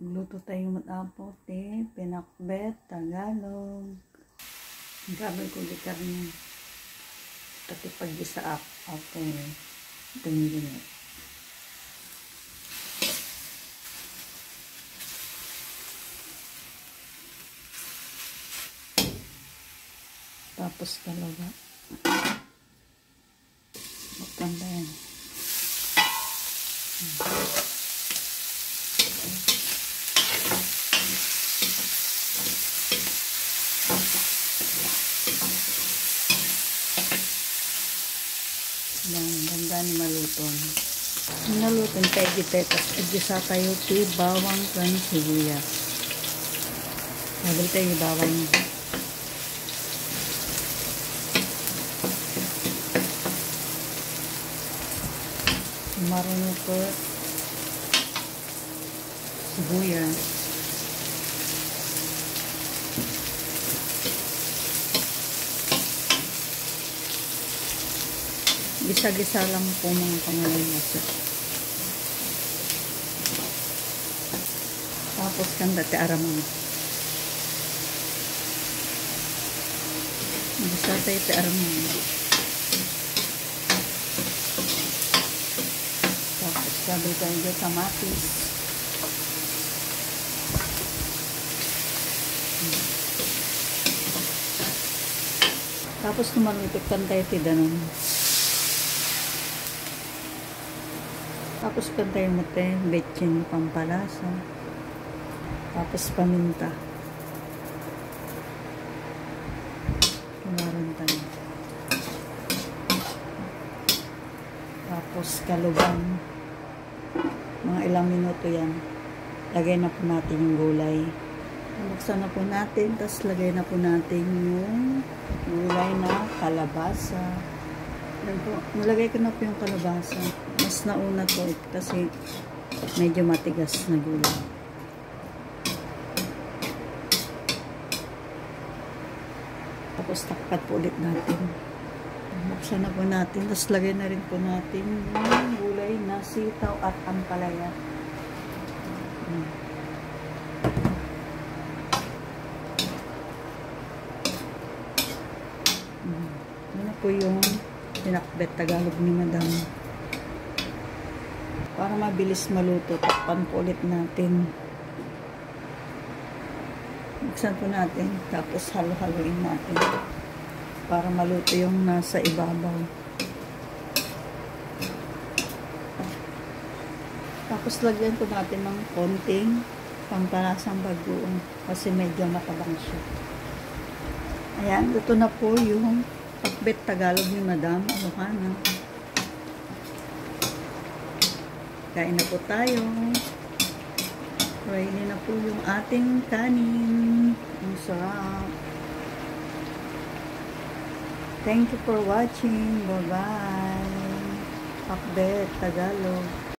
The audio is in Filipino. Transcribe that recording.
Luto tayo matapote, pinakbet, Tagalog. Gamit ko di karne. Tapi pag-isa ako, tingin. Tapos dalawa. Maganda yan. Ganda ni maluton. Naluton tayo gitetas. Igisa tayo ti bawang kan sibuyas. Sabi tayo bawang. Marunong ko sibuyas. Gisa-gisa lang po mga pangalalasa. Tapos kanda ti aramon. Gisa tayo ti aramon. Tapos sabi tayo dyan kamatis. Tapos tumalutiktan tayo ti danon. Tapos kantay mo tayo, betchin pampalasa. Tapos paminta. Kumaran tayo. Tapos kaluban. Mga ilang minuto yan. Lagay na po natin yung gulay. Buksan na po natin. Tapos lagay na po natin yung gulay na kalabasa. Nalagay ko na po yung kalabasa. Mas nauna po kasi medyo matigas na gulay. Tapos takpat po ulit natin. Buksan na po natin. Tapos lagay na rin po natin yung gulay na sitaw at ampalaya. Ano po yung pinakbet Tagalog ni Madam. Para mabilis maluto, takpan po ulit natin. Buksan po natin, tapos halo-haloin natin. Para maluto yung nasa ibabaw. Tapos lagyan po natin ng konting pampalasang bagoong kasi medyo matabang siya. Ayan, luto na po yung pakbet Tagalog ni Madam Ilocana. Kain na po tayo. Ready na po yung ating kanin. Ang sarap. Thank you for watching. Bye-bye. Pakbet Tagalog.